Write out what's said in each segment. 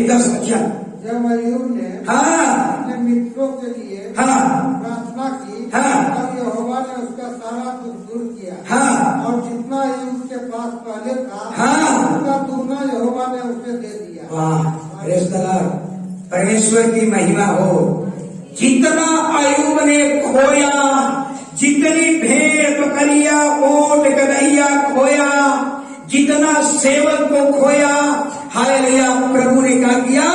10 वचन। जब अय्यूब ने अपने मित्रों के लिए प्रार्थना की तब यहोवा ने उसका सारा दुख दूर किया और जितना अय्यूब के पास पहले था उसका दुगना यहोवा ने उसे दे दिया। वाह, प्रेज़ द लॉर्ड, परमेश्वर की महिमा हो। जितना अय्यूब ने खोया, जितनी भेड़ बकरिया ऊंट गदहिया खोया, जितना सेवक को खोया, हालेलुया, प्रभु ने क्या किया,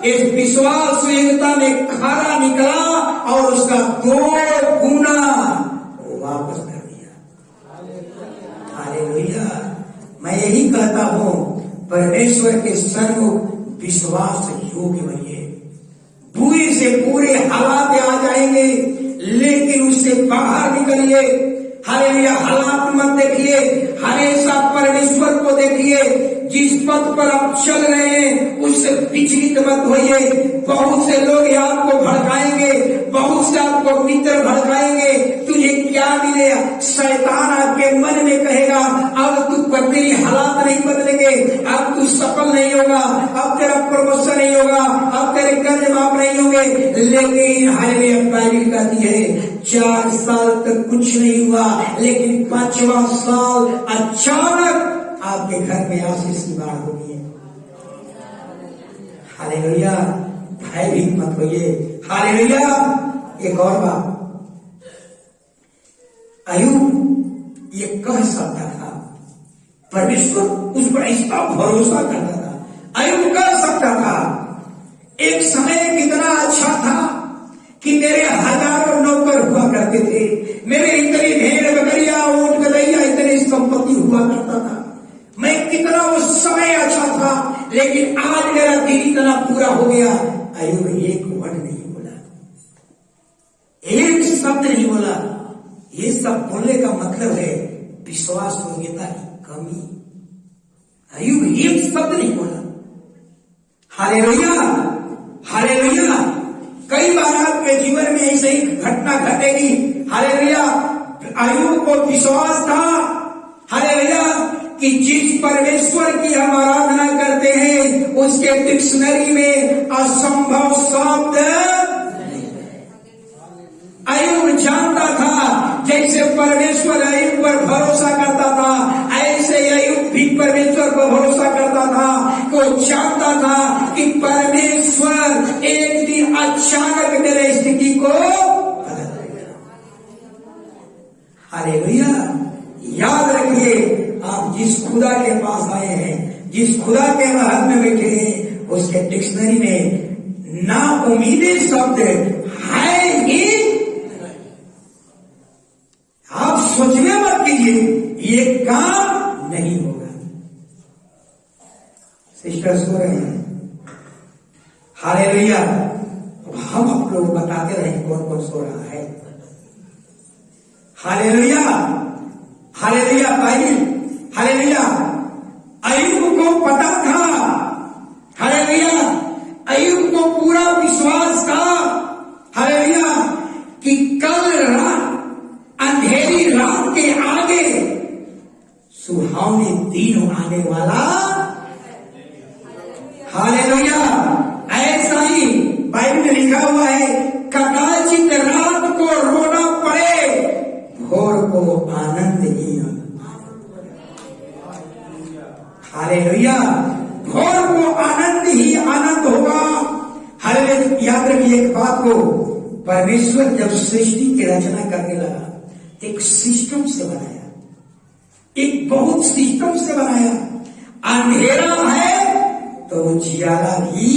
इस विश्वास योग्यता में खारा निकला और उसका 2 गुना वापस कर दिया। हालेलुया। मैं यही कहता हूँ, परमेश्वर के सन्मुख विश्वास योग्य बनिए। बुरे से बुरे हालात आ जाएंगे, लेकिन उससे बाहर निकलिए। हालेलुया, हालात मत देखिए, हमेशा परमेश्वर को देखिए। जिस पथ पर आप चल रहे हैं उससे विचलित मत होइए। बहुत से लोग आपको भड़काएंगे, बहुत से आपको मित्र भड़काएंगे। तुझे क्या मिलेगा? शैतान आपके मन में कहेगा अब तू तेरी हालात नहीं बदलेंगे, अब तू सफल नहीं होगा, अब तेरा प्रमोशन नहीं होगा, अब तेरे कर्ज माफ नहीं होंगे। लेकिन हालेलुया, बाइबल कहती है 4 साल तक कुछ नहीं हुआ, लेकिन 5वां साल अचानक आपके घर में आशीष की बाढ़ होगी। हालेलुया, भयभीत मत होइए। हालेलुया। एक और बात, अय्यूब ये कह सकता था, परमेश्वर उस पर ऐसा भरोसा करता था। अय्यूब कह सकता था, एक समय कितना अच्छा था कि मेरे हजारों नौकर हुआ करते थे, मेरे इतनी भेड़ बकरिया ऊंट गदहिया इतनी संपत्ति हुआ करता था, मैं कितना वो समय अच्छा था, लेकिन आज मेरा दिन इतना पूरा हो गया। अय्यूब एक वर्ड नहीं बोला, एक शब्द नहीं बोला। ये सब बोलने का मतलब है विश्वास योग्यता की कमी। अय्यूब एक शब्द नहीं बोला। Hallelujah, hallelujah. कई बार आपके जीवन में ऐसे ही घटना घटेगी। हालेलुया, अय्यूब को विश्वास था, हालेलुया, कि जिस परमेश्वर की हम आराधना करते हैं उसके डिक्शनरी में असंभव शब्द अय्यूब जानता था। जैसे परमेश्वर अय्यूब पर भरोसा करता था, ऐसे अय्यूब भी परमेश्वर पर भरोसा करता था। वो जानता था कि परमेश्वर एक दिन अचानक मेरे स्थिति को बदल देगा। हालेलुया। याद रखिए, आप जिस खुदा के पास आए हैं, जिस खुदा के महल में बैठे हैं, उसके डिक्शनरी में ना उम्मीदें शब्द है ही। आप सोचने मत कीजिए ये काम नहीं होगा। सिस्टर सो रहे हैं। हालेलुया। हम आप लोग बताते रहे कौन कौन सो रहा है। Hallelujah, hallelujah. बाइबल, हालेलुया, अय्यूब को पता था, हालेलुया, अय्यूब को पूरा विश्वास था, हालेलुया, कि कल रात अंधेरी रात के आगे सुहावने दिन आने वाला। हालेलुया। ऐसा ही बाइबल में लिखा हुआ है, कदाचित रात को रोना पड़े, भोर को आनंद ही। हालेलुया। भोर को आनंद ही आनंद होगा। हालेलुया। याद रखिए एक बात को, परमेश्वर जब सृष्टि की रचना करने लगा, एक सिस्टम से बनाया, एक बहुत सिस्टम से बनाया। अंधेरा है तो उजियारा भी,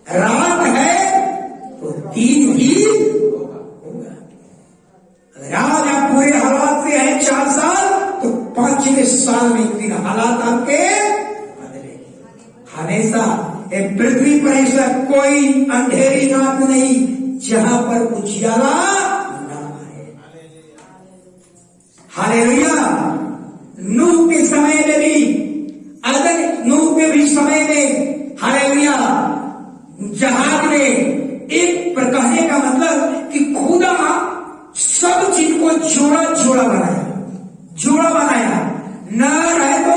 रात है तो दिन भी होगा। अगर आज आप पूरे हालात से हैं 4 साल, तो 5वें साल में एक दिन हालात आपके बदलेंगे। हमेशा पृथ्वी पर ऐसा कोई अंधेरी रात नहीं जहां पर उजियारा ना आए। हालेलुया। नूह के समय में भी, अगर नूह के भी समय में, हालेलुया, जहाज में एक पर कहने का मतलब कि खुदा सब चीज को जोड़ा जोड़ा बनाया, जोड़ा बनाया। नर है तो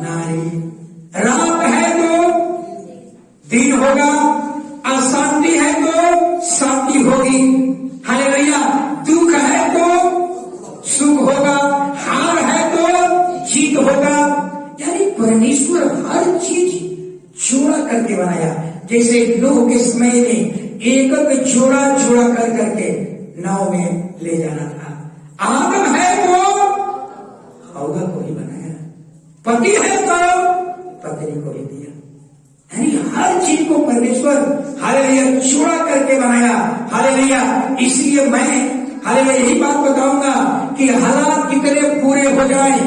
नारी, रात है तो दिन होगा, अशांति है तो शांति होगी, हालेलुया। दुख है तो सुख होगा, हार है तो जीत होगा। यानी परमेश्वर हर चीज जोड़ा करके बनाया। जैसे नूह के समय में एक जोड़ा जोड़ा कर करके नाव में ले जाना था। आदम है तो हव्वा को ही बनाया, पति है तो पत्नी को ही दिया। यानी हर चीज को परमेश्वर हालेलुया जोड़ा करके बनाया, हालेलुया। इसलिए मैं हालेलुया यही बात बताऊंगा कि हालात कितने पूरे हो जाए,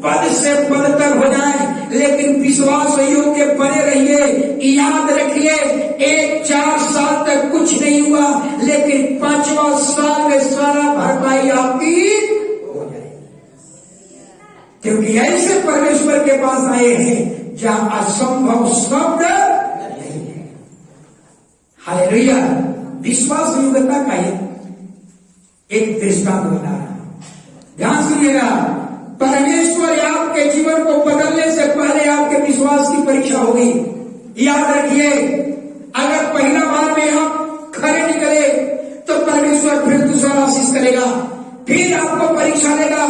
पद से पदतर हो जाए, लेकिन विश्वास योग्य बने रहिए। याद रखिए, 1-4 साल तक कुछ नहीं हुआ, लेकिन 5वां साल में सारा भरपाई आपकी हो जाएगी। क्योंकि ऐसे परमेश्वर के पास आए हैं जहां असंभव शब्द नहीं है। हालेलुया। विश्वास योग्यता का एक दृष्टांत बता रहा हूं, ध्यान सुनिएगा। परमेश्वर आपके जीवन को बदलने से पहले आपके विश्वास की परीक्षा होगी। याद रखिए, अगर पहला बार में आप खरे निकले तो परमेश्वर फिर दूसरा आशीष करेगा, फिर आपको परीक्षा देगा,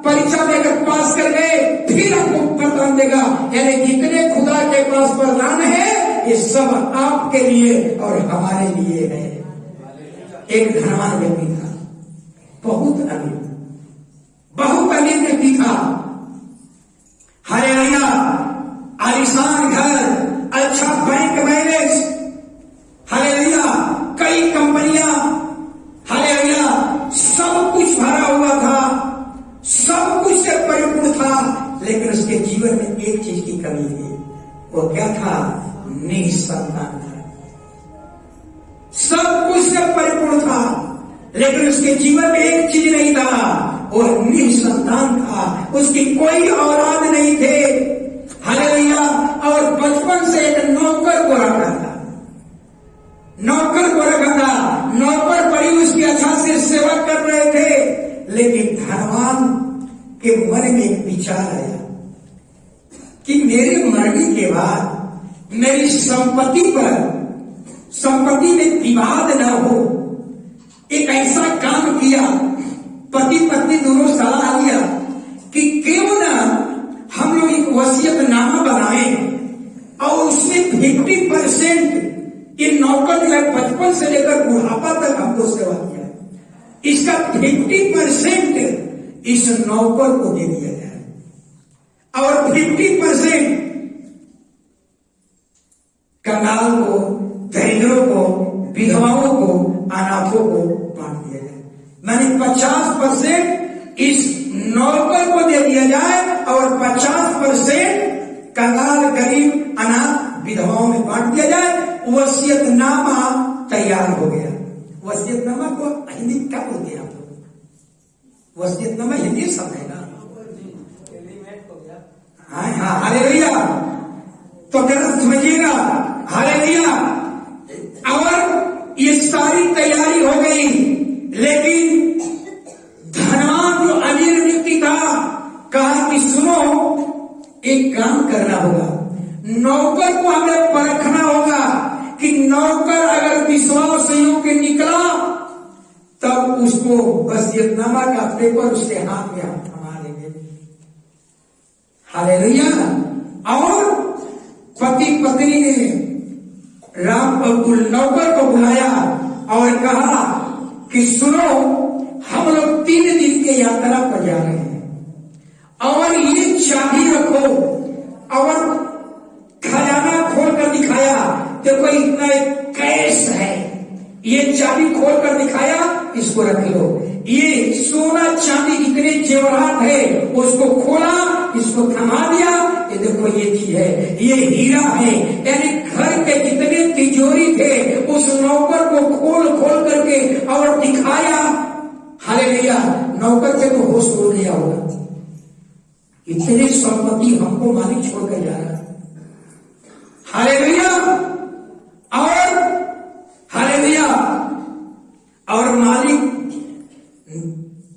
परीक्षा देकर पास कर गए फिर आपको वरदान देगा। यानी जितने खुदा के पास वरदान है ये सब आपके लिए और हमारे लिए है। एक धनवान व्यक्ति था, बहुत अमीर व्यक्ति था, हालेलुया। आलीशान घर, अच्छा बैंक बैलेंस, हालेलुया, कई कंपनियां, हालेलुया, सब कुछ भरा हुआ था, सब कुछ से परिपूर्ण था। लेकिन उसके जीवन में एक चीज की कमी थी। वो क्या था? निसंतान था। सब कुछ से परिपूर्ण था, लेकिन उसके जीवन में एक चीज नहीं था, वो निसंतान था। उसकी कोई औलाद नहीं थे, हालेलुया। और बचपन से एक नौकर को रखा था, नौकर बड़ी उसकी अच्छा से सेवा कर रहे थे। लेकिन धनवान के मन में एक विचार आया कि मेरे मरने के बाद मेरी संपत्ति में विवाद न हो। एक ऐसा काम किया, पति पत्नी दोनों सलाह लिया कि क्यों ना हम लोग एक वसीयतनामा बनाएं और उसमें 50% ये नौकर जो है बचपन से लेकर बुढ़ापा तक हमको सेवा किया, इसका 50% इस नौकर को दे दिया जाए और 50% कंगाल को, दरिद्रों को, विधवाओं को, अनाथों को बांट दिया जाए। माने 50% इस नौकर को दे दिया जाए और 50% कंगाल, गरीब, अनाथ, विधवाओं में बांट दिया जाए। वसीयतनामा तैयार हो गया। वसीयतनामा को हिंदी क्या बोलते हैं आप लोग? वसीयतनामा हिंदी शब्द है ना? हाँ, हालेलुया। तो जरा समझिएगा, हालेलुया। और ये सारी तैयारी हो गई, लेकिन धनवान जो अमीर व्यक्ति था कहा कि सुनो, एक काम करना होगा, नौकर को हमें परखना होगा कि नौकर अगर विश्वास योग्य निकला तब उसको वसीयतनामा का पेपर उसके हाथ में हम थमा देंगे। हालेलुया। और पति पत्नी ने नौकर को बुलाया और कहा कि सुनो, हम लोग 3 दिन के यात्रा पर जा रहे हैं और ये चाबी रखो। और खजाना खोल कर दिखाया, देखो इतना कैश है, ये चाबी खोल कर दिखाया, इसको रख लो। ये सोना चांदी जितने जेवरात है उसको खोला, इसको थमा दिया, ये देखो ये चीज है, ये हीरा है। यानी घर के जितने तिजोरी थे उस नौकर को खोल करके और दिखाया। हालेलुया। नौकर के तो होश उड़ गया होगा, इतनी संपत्ति हमको मालिक छोड़कर जा रहा है। हालेलुया। और हालेलुया। और मालिक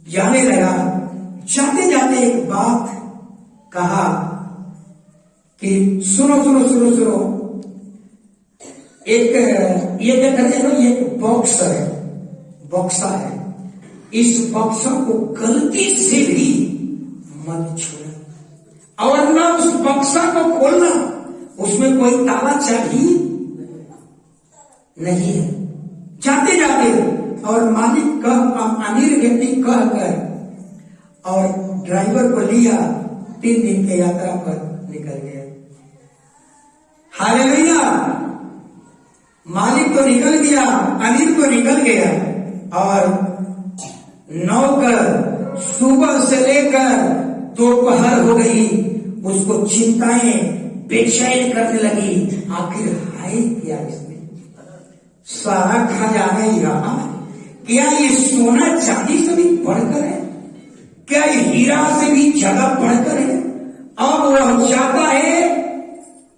जाने लगा, जाते जाते एक बात कहा कि सुनो, एक ये देख रहे हो, ये एक बॉक्सर है, बॉक्सा है। इस बॉक्सर को गलती से भी मत छूना और ना उस बॉक्सर को खोलना, उसमें कोई ताला चाबी नहीं है। जाते जाते और मालिक कह, अमीर व्यक्ति कह कर और ड्राइवर को लिया, 3 दिन के यात्रा पर निकल गया। हालेलुया। मालिक तो निकल गया, अमीर तो निकल गया, और नौकर सुबह से लेकर दोपहर हो गई, उसको चिंताएं बेचैन करने लगी। आखिर है क्या इसमें? सारा खजाना ही रहा, क्या ये सोना चांदी से भी बढ़कर है? क्या ये हीरा से भी ज्यादा बढ़कर है? अब वह जाता है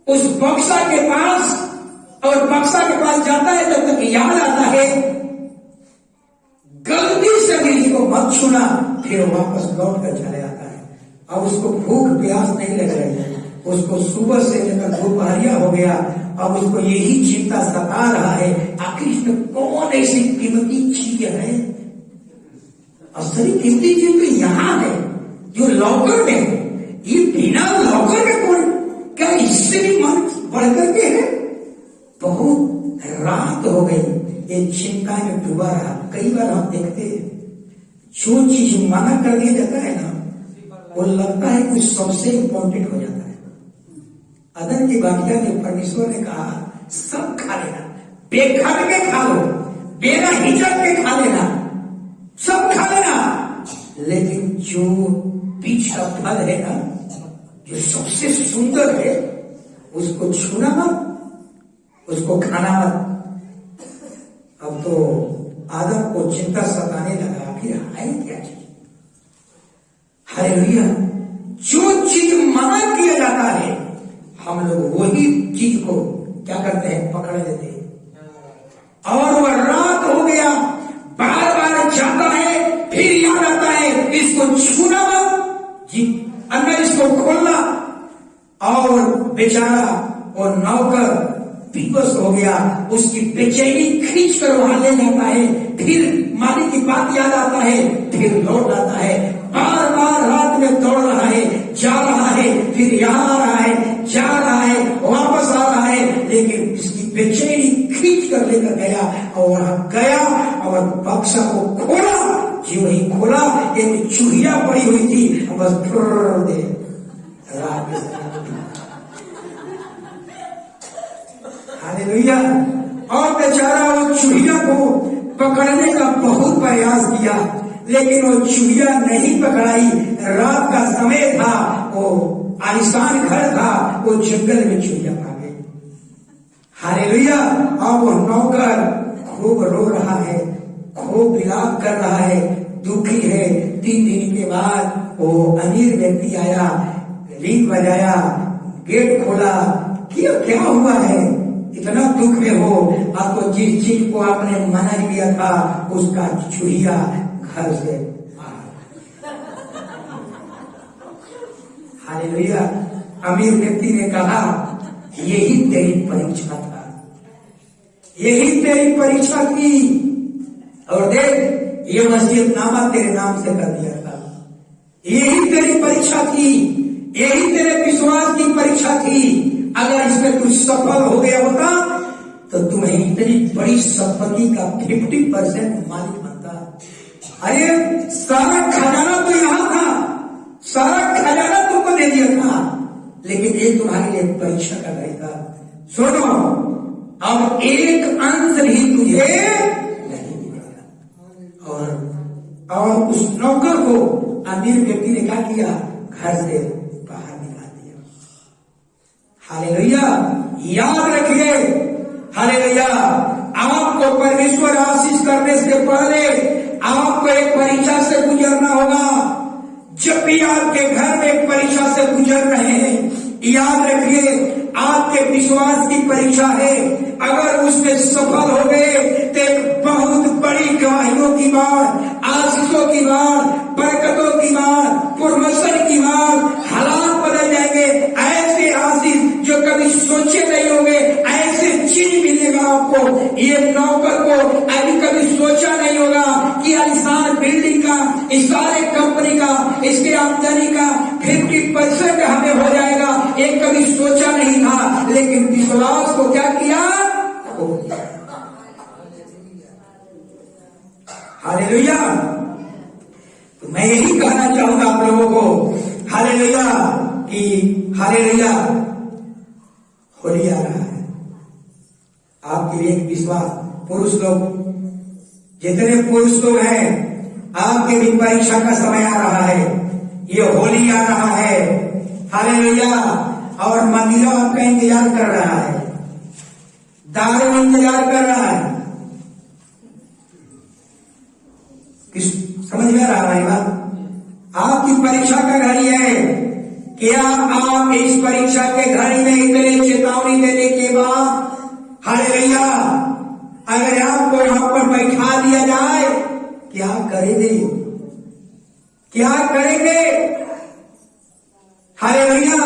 उस बक्सा के पास, और बक्सा के पास जाता है, तब तक याद आता है गलती से भी इसको मत छूना। फिर वापस लौट कर चले आता है। अब उसको भूख प्यास नहीं लग रही है, उसको सुबह से लेकर दोपहरिया हो गया। अब उसको यही चिंता सता रहा है, आखिर इसमें कौन ऐसी कीमती चीज है? असली कीमती चीज तो यहाँ है जो लॉकर में है। ये बिना लॉकर के कौन, क्या इससे भी मन बढ़कर के है? बहुत रात हो गई, ये चिंता में डूबा रहा। कई बार हम देखते हैं जो चीज मना कर दिया जाता है ना, वो लगता है कुछ सबसे इंपॉर्टेंट हो जाता है। अदन की वाक्या में परमेश्वर ने कहा सब खा लेना, बेखट के खा लो, बिना हिचक के खा लेना, सब खा लेना, लेकिन जो बीच का फल है ना, जो सबसे सुंदर है, उसको छूना मत, उसको खाना मत। अब तो आदम को चिंता सताने लगा, आखिर है क्या चीज? हालेलुया। जो चीज मना किया जाता है, हम लोग वही चीज को क्या करते हैं? पकड़ लेते हैं। और वह रात हो गया, बार बार जाता है, फिर याद आता है इसको छूना मत जी, अंदर इसको खोलना। और बेचारा और नौकर विवश हो गया, उसकी बेचैनी खींच कर वहां ले जाता है। फिर मालिक की बात याद आता है, फिर लौट आता है। बार बार रात में दौड़ रहा है, जा रहा है, फिर यहाँ आ रहा है, जा रहा है, वापस आ रहा है, लेकिन इसकी बेचैनी खींच कर लेकर गया। और वहां गया और बक्सा को खोला। जो ही खोला, एक चूहिया पड़ी हुई थी, बस दे हालेलुया। और बेचारा वो चूहिया को पकड़ने का बहुत प्रयास किया, लेकिन वो चूहिया नहीं पकड़ाई। रात का समय था, वो आलिशान घर था, वो जंगल में चूहिया भागे। हालेलुया। और वो नौकर खूब रो रहा है, खूब विलाप कर रहा है, दुखी है। 3 दिन के बाद वो अमीर व्यक्ति आया, रिंग बजाया, गेट खोला। क्या हुआ है? इतना दुख में हो, आपको जिस चीज को आपने मना किया था, उसका चूहिया घर से हालेलुया। अमीर व्यक्ति ने कहा यही तेरी परीक्षा था, यही तेरी परीक्षा थी। और देख, ये वसीयतनामा तेरे नाम से कर दिया था। यही तेरी परीक्षा थी, यही तेरे विश्वास की परीक्षा थी। अगर इसमें कुछ सफल हो गया होता तो तुम्हें इतनी बड़ी संपत्ति का 50% मालिक बनता। अरे सारा खजाना तो यहां था, सारा खजाना तुमको दे दिया था, लेकिन ये तुम्हारे लिए परीक्षा कर रही था। सुनो, अब एक अंश भी तुझे नहीं मिलेगा। और उस नौकर को अमीर व्यक्ति ने क्या किया? घर से बाहर निकाल दिया। हालेलुया। याद रखिए, हालेलुया, आपको परमेश्वर आशीष करने से पहले आपको एक परीक्षा से गुजरना होगा। जब भी आपके घर में एक परीक्षा से गुजर रहे हैं, याद रखिए आपके विश्वास की परीक्षा है। अगर उसमें सफल हो गए तो एक बहुत बड़ी गवाहियों की बात, आशीषों की बात, बरकतों की बात, प्रमोशन की बात, हालात बदल जाएंगे। ऐसे आशीष जो कभी सोचे नहीं होंगे, ऐसे चीज मिलेगा को, ये नौकर को अभी कभी सोचा नहीं होगा कि आलिशान बिल्डिंग का, इस सारे कंपनी का, इसके आमदनी का 50% हमें हो जाएगा, ये कभी सोचा नहीं था। लेकिन विश्वास को क्या किया? हालेलुया। तो मैं यही कहना चाहूंगा आप लोगों को, हालेलुया, कि हालेलुया, होली आ रहा है। आपके लिए एक विश्वास, पुरुष लोग, जितने पुरुष लोग हैं, आपके भी परीक्षा का समय आ रहा है, ये होली आ रहा है, हालेलुया। और मंदिर आपका इंतजार कर रहा है, दारू इंतजार कर रहा है। समझ में आ रहा है बात? आपकी परीक्षा का घड़ी है। क्या आप इस परीक्षा के घड़ी में इतने चेतावनी देने के बाद, हालेलुया, अगर आपको वहां पर बैठा दिया जाए, क्या करेंगे? क्या करेंगे? हालेलुया।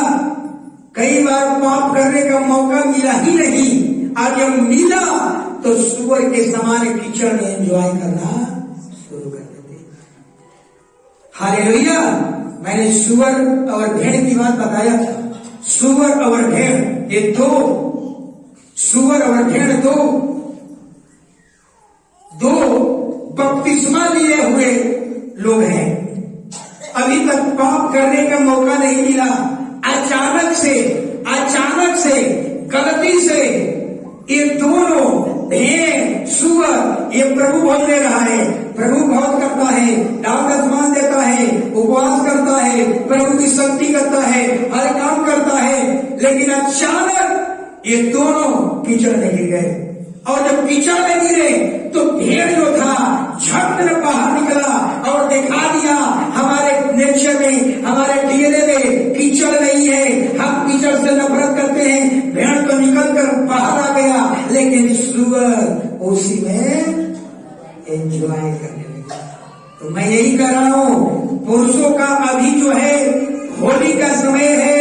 कई बार पाप करने का मौका मिला ही नहीं, और जब मिला तो सुअर के समान कीचड़ में एंजॉय करना शुरू कर देते। हालेलुया। मैंने सुअर और भेड़ की बात बताया था। सुअर और भेड़, ये दो, सुअर और भेड़ दो बपतिस्मा लिए हुए लोग हैं, अभी तक पाप करने का मौका नहीं मिला। अचानक से गलती से ये दोनों भेड़ सुअर, ये प्रभु भोज दे रहा है, प्रभु भोज करता है, दाऊद आसमान देता है, उपवास करता है, प्रभु की शक्ति करता है, हर काम करता है, लेकिन अचानक ये दोनों कीचड़ में गिर गए। और जब कीचड़ में गिरे तो भेड़ जो था झट में बाहर निकला और दिखा दिया, हमारे नेचर में, हमारे डीएनए में कीचड़ नहीं है, हम कीचड़ से नफरत करते हैं। भेड़ तो निकल कर बाहर आ गया, लेकिन सुअर उसी में एंजॉय करने लगा। तो मैं यही कह रहा हूं, पुरुषों का अभी जो है होली का समय है,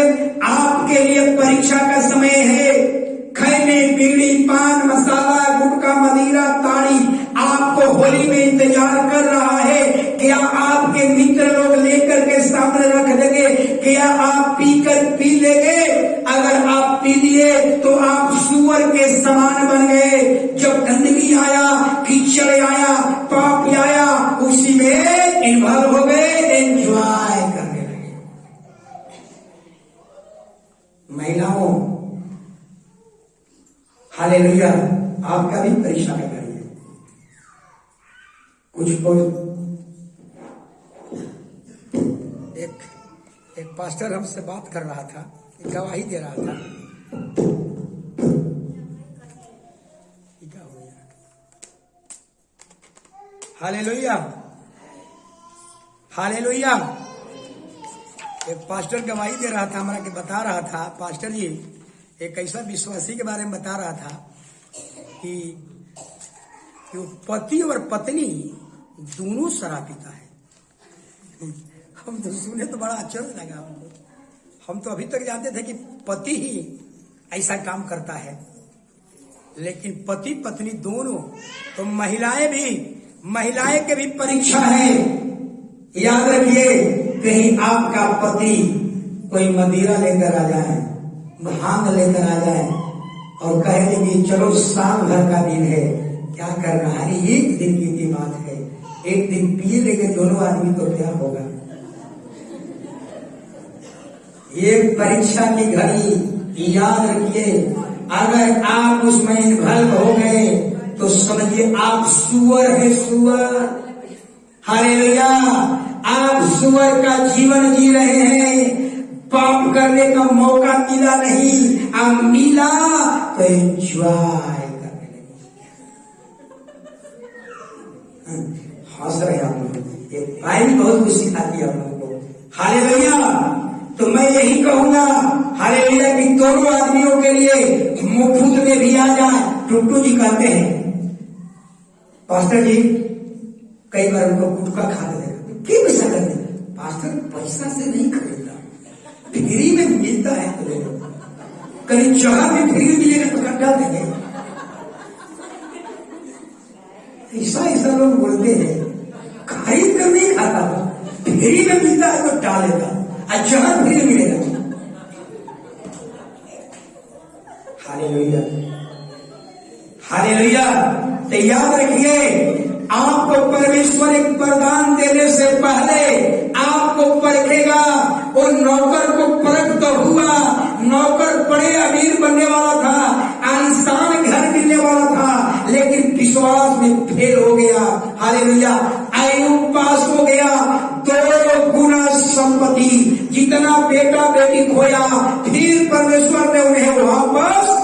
आपके लिए परीक्षा का समय है। खैने, बीड़ी, पान मसाला, गुटखा, मदिरा, ताड़ी आपको होली में इंतजार कर रहा है। क्या आपके मित्र लोग लेकर के सामने रख देंगे? क्या आप पीकर पी लेंगे? अगर आप पी लिए तो आप सुअर के समान बन गए। जब गंदगी आया, कीचड़ आया, पाप आया, उसी में इन्वॉल्व हो गए, एंजॉय करने लगे। महिलाओं, हालेलुया, आपका भी परीक्षा में करिए। एक पास्टर हमसे बात कर रहा था, गवाही दे रहा था। Hallelujah, hallelujah. एक पास्टर गवाही दे रहा था, हमारा के बता रहा था, पास्टर जी एक ऐसा विश्वासी के बारे में बता रहा था कि पति और पत्नी दोनों शराब पीता है। हम तो सुने तो बड़ा आश्चर्य लगा हमको। हम तो अभी तक जानते थे कि पति ही ऐसा काम करता है, लेकिन पति पत्नी दोनों। तो महिलाएं के भी परीक्षा है। याद रखिए, कहीं आपका पति कोई मदिरा लेकर आ जाए, भांग लेकर आ जाए और कहे कि चलो शाम भर का दिन है, क्या करना है, एक दिन की बात है, एक दिन पी लेंगे दोनों आदमी तो क्या होगा। ये परीक्षा की घड़ी, याद रखिए, अगर आप उसमें इन्वॉल्व हो गए तो समझिए आप सुअर है, सुअर। हालेलुया, आप सुअर का जीवन जी रहे हैं। पाप करने का मौका मिला नहीं, अब मिला तो एंजॉय करने लगे। हंस रहे आप लोग, ये बाइबल बहुत कुछ सिखाती है आप लोगों को। हालेलुया। तो मैं यही कहूंगा, हालेलुया, कि दोनों आदमियों के लिए मुफ्त में भी आ जाए। टुट्टू जी कहते हैं, पास्टर जी कई बार उनको गुटखा खा देगा, क्यों ऐसा करते? पास्टर पैसा से नहीं खरीदता, फ्री में मिलता है। तो कहीं जगह में फ्री मिलेगा तो कर देंगे। लोग बोलते हैं खरीद कर नहीं खाता, फ्री में मिलता है तो डालेगा, जहां फ्री मिलेगा। Hallelujah, hallelujah. तो याद रखिए, आपको परमेश्वर एक वरदान देने से पहले आपको परखेगा। और नौकर को परख तो हुआ, नौकर बड़े अमीर बनने वाला था, आलिशान घर मिलने वाला था, लेकिन विश्वास में फेल हो गया। हालेलुया। अय्यूब पास हो गया, 2 गुना संपत्ति, जितना बेटा बेटी खोया, फिर परमेश्वर ने उन्हें वापस।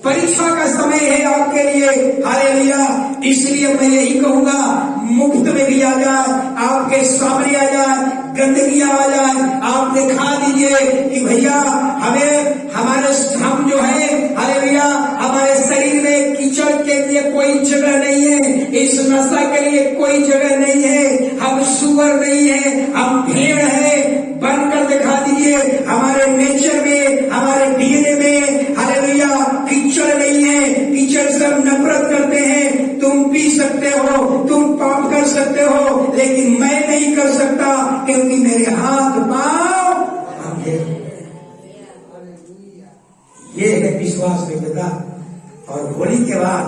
परीक्षा का समय है आपके लिए। हालेलुया। इसलिए मैं यही कहूंगा, मुफ्त में भी आ जाए, आपके सामने आ जाए, गंदगी आ जाए, आप दिखा दीजिए कि भैया हम जो है, हालेलुया, हमारे शरीर में कीचड़ के लिए कोई जगह नहीं है, इस नशा के लिए कोई जगह नहीं है, हम सुअर नहीं है, हम भेड़ है, बनकर दिखा दीजिए। हमारे नेचर में, हमारे डीएनए में, हालेलुया, कीचड़ नहीं है, कीचड़ से हम नफरत करते हैं। तुम पी सकते हो, तुम पाप कर सकते हो, लेकिन मैं नहीं कर सकता, क्योंकि मेरे हाथ पांव अंधे। ये है विश्वास व्यक्तता। और होली के बाद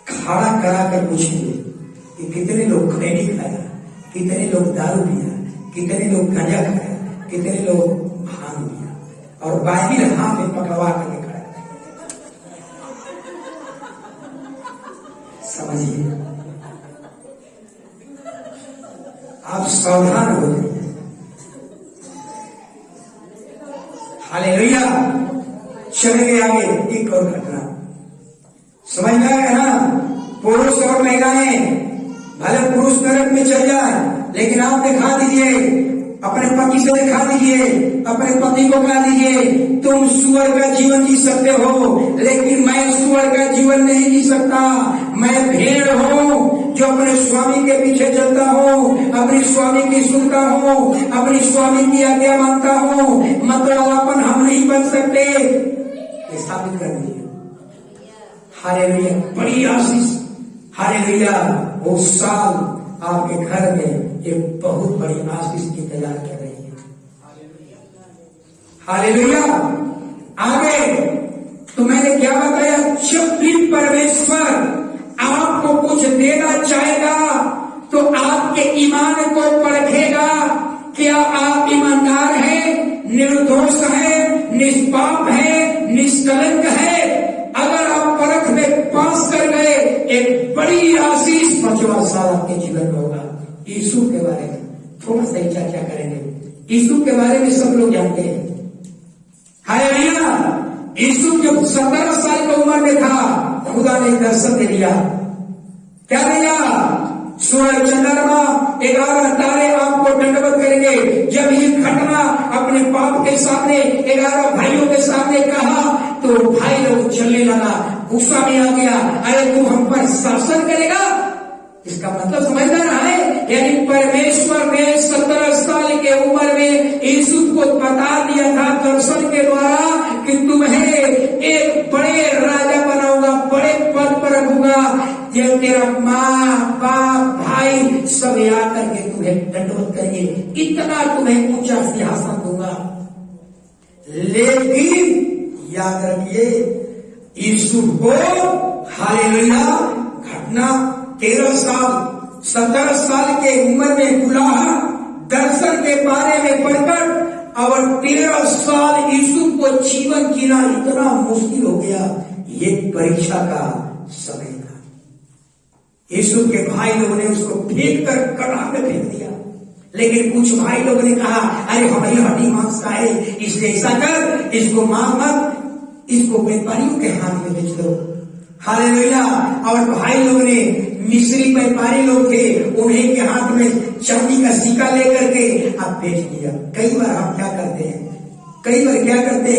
खड़ा करा कर पूछेंगे कि कितने लोग खैनी खाया, कितने लोग दारू पिया, कितने लोग गांजा खाया, कितने लोग भांग पिया, और बाइबिल हाथ में पकड़वा करके खड़ा। समझिए, आप सावधान हो जाइए। हालेलुया। चलेंगे आगे। एक और घटना समझ में आया ना? पुरुष और महिलाएं, भले पुरुष नरक में चल जाए, लेकिन आप दिखा दीजिए, अपने पति से दिखा दीजिए, अपने पति को कहा दीजिए, तुम सुअर का जीवन जी सकते हो, लेकिन मैं सुअर का जीवन नहीं जी सकता। मैं भेड़ हूँ जो अपने स्वामी के पीछे चलता हूँ, अपनी स्वामी की सुनता हूँ, अपनी स्वामी की आज्ञा मानता हूँ। मतलब अपन हम नहीं बन सकते, ये साबित कर दीजिए। हालेलुया। बड़ी आशीष, हालेलुया। वो साल आपके घर में एक बहुत बड़ी आशीष की तैयार कर रही है। हालेलुया। आगे तो मैंने क्या बताया, जब भी परमेश्वर आपको कुछ देना चाहेगा तो आपके ईमान को परखेगा। क्या आप ईमानदार हैं, निर्दोष हैं, निष्पाप हैं, निष्कलंक हैं? अगर आप परख में पास कर गए, एक बड़ी आशीष 5वां साल आपके जीवन में होगा। यीशु के बारे में थोड़ा सा चर्चा करेंगे। यीशु के बारे में सब लोग जानते हैं। हालेलुया। यीशु जब 17 साल की उम्र में था, खुदा ने दर्शन दे दिया। क्या दिया? सूरज, चंद्रमा, 11 तारे आपको दंडवत करेंगे। जब ये घटना अपने बाप के सामने, 11 भाइयों के सामने कहा, तो भाई लोग चलने लगा, गुस्सा में आ गया। अरे तू हम पर शासन करेगा? इसका मतलब समझना रहा है, यानी परमेश्वर ने 17 साल के उम्र में यीशु को बता दिया था दर्शन के द्वारा कि तुम्हें एक बड़े राजा बनाऊंगा, बड़े पद पर रखूंगा। जब तेरा माँ, बाप, भाई सब आकर के तुम्हें दंडवत करेंगे, इतना तुम्हें ऊंचा सिंहासन दूंगा। लेकिन याद रखिए, यीशु को, हालेलुया, घटना 13 साल 17 साल के उम्र में बुलाया, दर्शन के बारे में पढ़कर, और 13 साल यीशु को जीवन जीना इतना मुश्किल हो गया। ये परीक्षा का समय था। यीशु के भाई लोगों ने उसको फेंक कर कड़ा में फेंक दिया, लेकिन कुछ भाई लोगों ने कहा, अरे हमारी हड्डी मांस का है, इसलिए ऐसा कर, इसको मार मत, इसको व्यापारियों के हाथ में बेच दो। हालेलुया। और भाई लोगों ने, मिस्री व्यापारी लोग थे, उन्हीं के हाथ में चांदी का सिक्का लेकर के अब बेच दिया। कई बार हम क्या करते हैं,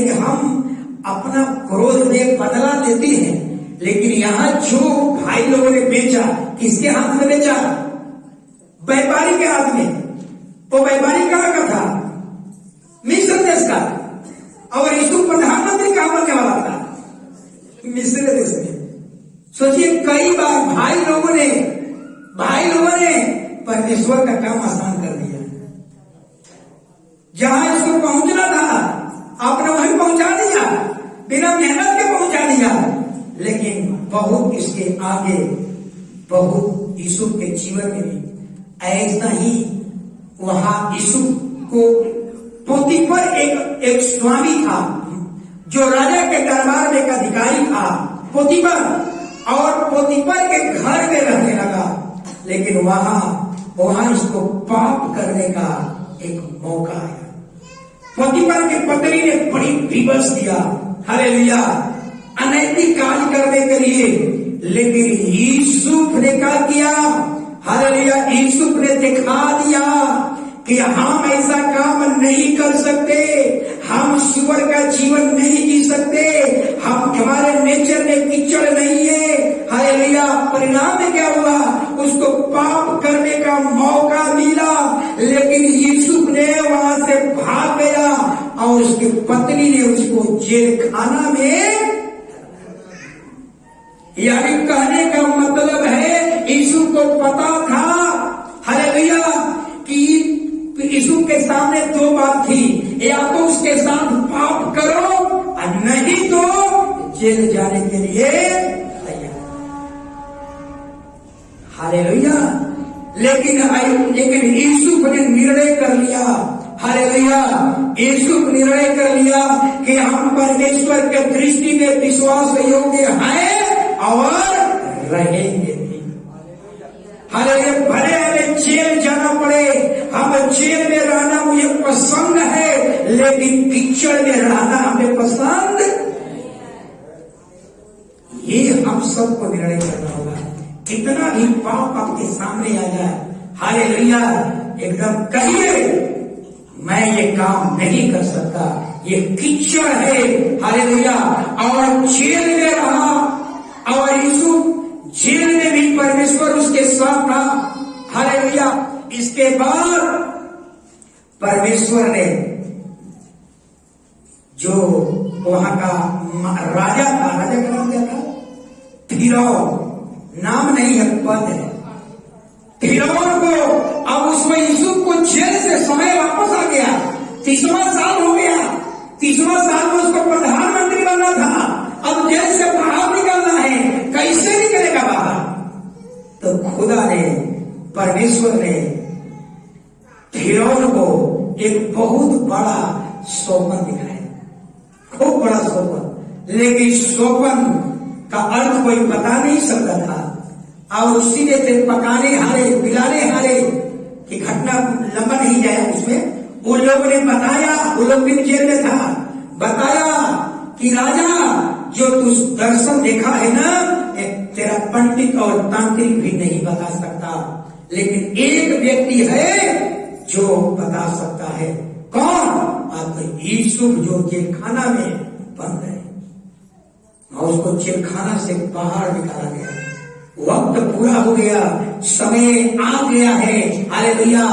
कि हम अपना क्रोध में बदला लेते हैं, लेकिन यहाँ जो भाई लोगों ने बेचा, किसके हाथ में बेचा? व्यापारी के हाथ में। वो व्यापारी कहाँ का था? मिस्र देश का। और यीशु प्रधानमंत्री कहाँ बनने वाला था? मिस्र देश में। सोचिए कई बार भाई लोगों ने परमेश्वर का काम आसान कर दिया। जहां इसको पहुंचना था आपने वहीं पहुंचा दिया, बिना मेहनत के पहुंचा दिया। लेकिन बहुत इसके आगे, बहुत यूसुफ के जीवन में भी ऐसा ही वहां यूसुफ को पोतीफर एक स्वामी था जो राजा के दरबार में एक अधिकारी था पोतीफर, और पोतीफर के घर में रहने लगा। लेकिन वहां इसको पाप करने का एक मौका आया। पोतीफर की पत्नी ने बड़ी विवश दिया, हालेलुया, अनैतिक कार्य करने के लिए। लेकिन यूसुफ ने क्या किया? हालेलुया, यूसुफ ने दिखा दिया कि हम ऐसा काम नहीं कर सकते, हम सुअर का जीवन नहीं जी सकते, हम हमारे नेचर में कीचड़ नहीं है। हालेलुया, परिणाम में क्या हुआ? उसको पाप करने का मौका मिला, लेकिन यूसुफ ने वहां से भाग गया और उसकी पत्नी ने उसको जेल खाना में, यानी कहने का मतलब है यूसुफ को पता था, हालेलुया, कि यूसुफ के सामने दो बात थी, या तो उसके साथ पाप करो और नहीं तो जेल जाने के लिए तैयार। हालेलुया, लेकिन यूसुफ ने निर्णय कर लिया, हालेलुया, यूसुफ निर्णय कर लिया कि हम परमेश्वर के दृष्टि में विश्वास योग्य हैं और रहेंगे। हालेलुया, भले हमें जेल जाना पड़े, हम जेल में रहना मुझे पसंद है, लेकिन कीचड़ में रहना हमें पसंद। ये हम सबको निर्णय करना होगा। कितना भी पाप आपके सामने आ जाए, हालेलुया, एकदम कहिए मैं ये काम नहीं कर सकता, ये कीचड़ है, हालेलुया। और जेल में रहा, और यूसुफ जेल में भी परमेश्वर उसके साथ था, हालेलुया। इसके बाद परमेश्वर ने जो वहां का राजा था, राजा का नाम क्या था? फिरौन, नाम नहीं है, पद है। फिरौन को अब उसमें यूसुफ को जेल से समय वापस आ गया, 30वां साल हो गया, 30वां साल में उसको प्रधानमंत्री बनना था, अब जेल से बाहर निकलना है, कैसे निकलेगा बाहर? तो खुदा ने, परमेश्वर ने फिरौन को एक बहुत बड़ा सोपन दिखाया, खूब बड़ा सोपन। लेकिन सोपन का अर्थ कोई बता नहीं सकता था, और उसी ने फिर पकाने हारे, पिलाने हारे कि घटना लंबा नहीं जाए उसमें। उन लोगों ने बताया, वो लोग भी जेल में था, बताया कि राजा जो तू दर्शन देखा है ना, तेरा पंडित और तांत्रिक भी नहीं बता सकता, लेकिन एक व्यक्ति है जो बता सकता है। कौन? आप यूसुफ जो जेलखाना में बंद है, और उसको जेलखाना से बाहर निकाला गया। वक्त पूरा हो गया, समय आ गया है, हालेलुया।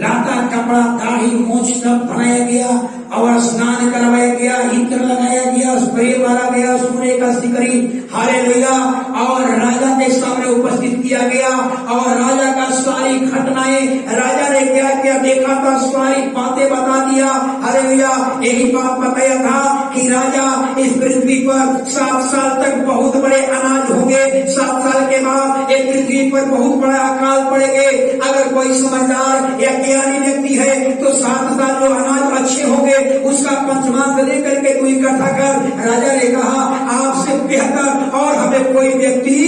लाता कपड़ा, दाढ़ी, मूंछ सब बनाया गया और स्नान करवाया गया, इत्र लगाया गया, स्प्रे मारा गया, सोने का सिकरी, हालेलुया, और राजा के सामने उपस्थित किया गया। और राजा का सारी घटनाएं राजा ने क्या क्या देखा था, सारी बातें बता दिया, हालेलुया। यही बात बताया था कि राजा इस पृथ्वी पर 7 साल तक बहुत बड़े अनाज होंगे, 7 साल के बाद एक पृथ्वी पर बहुत बड़ा अकाल पड़ेंगे। अगर कोई समझदार या ज्ञानी व्यक्ति है तो 7 साल जो अनाज अच्छे होंगे उसका पंचमांश लेकर के तू इकट्ठा कर। राजा ने कहा आपसे बेहतर और हमें कोई व्यक्ति,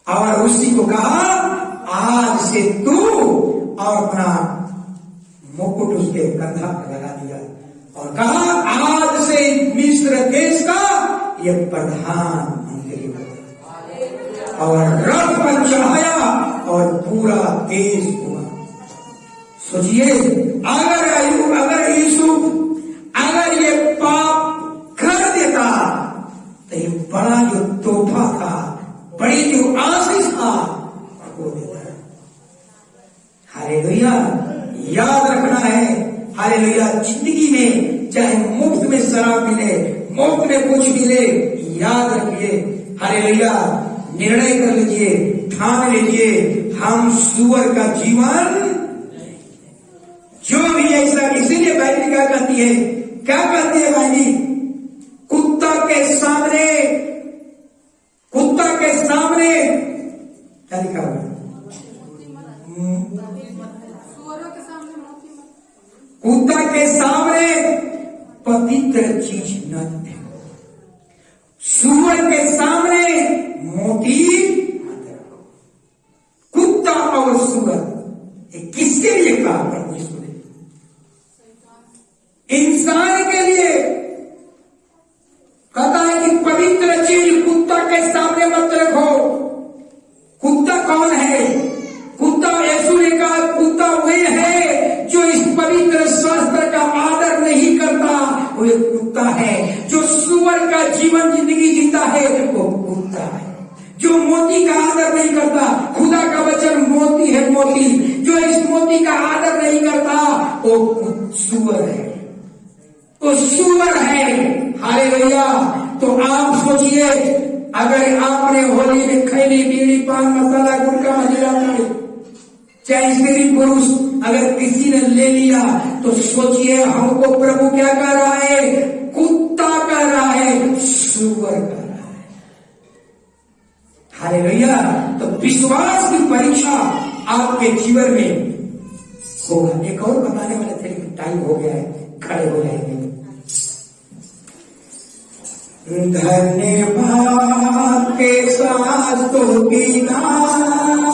और उसी को कहा आज से तू, और अपना मुकुट उसके कंधा पर लगा दिया और कहा आज से मिस्र देश का ये प्रधानमंत्री होगा, और रथ पर चढ़ाया और पूरा देश हुआ। सोचिए, अगर यूसुफ अगर ये पाप कर देता तो ये बड़ा जो तोहफा था, बड़ी जो आशीष था, खो देता। हालेलुया, याद रखना है, हालेलुया, जिंदगी में चाहे मुफ्त में शराब मिले, मुफ्त में कुछ मिले, याद रखिए, हालेलुया, निर्णय कर लीजिए, ठान लीजिए, हम सूअर का जीवन जो भी ऐसा। इसीलिए बाइबल क्या कहती है, क्या कहती है बाइबल, कुत्ता के सामने क्या लिखा हुआ, कुत्ता के सामने पवित्र चीज न दे, सूअर के सामने मोती मत रखो। कुत्ता और सूअर ये किसके लिए कहा प्रभु यीशु ने? इंसान के लिए कहता है कि पवित्र चीज कुत्ता के सामने मत रखो। कुत्ता कौन है? कुत्ता, यीशु ने कहा कुत्ता वही है जो इस पवित्र शास्त्र का आदर नहीं करता, वो एक कुत्ता है। जो सूअर का जीवन जिंदगी जीता है वो कुत्ता है। जो मोती का आदर नहीं करता, खुदा का वचन मोती है, मोती, जो इस मोती का आदर नहीं करता वो सूअर है, वो सूअर है। हालेलुया। तो आप सोचिए, अगर आपने होली में खैनी, बीड़ी, पान मसाला, गुटखा, मदिरा, चाहे स्त्री पुरुष अगर किसी ने ले लिया, तो सोचिए हमको प्रभु क्या कर रहा है? कुत्ता कर रहा है, सूअर कर रहा है। हालेलुया। तो विश्वास की परीक्षा आपके जीवन में होगा। एक और बताने वाले थे, टाइम हो गया है, खड़े हो जाएंगे। धन्यवाद के साथ तो बिना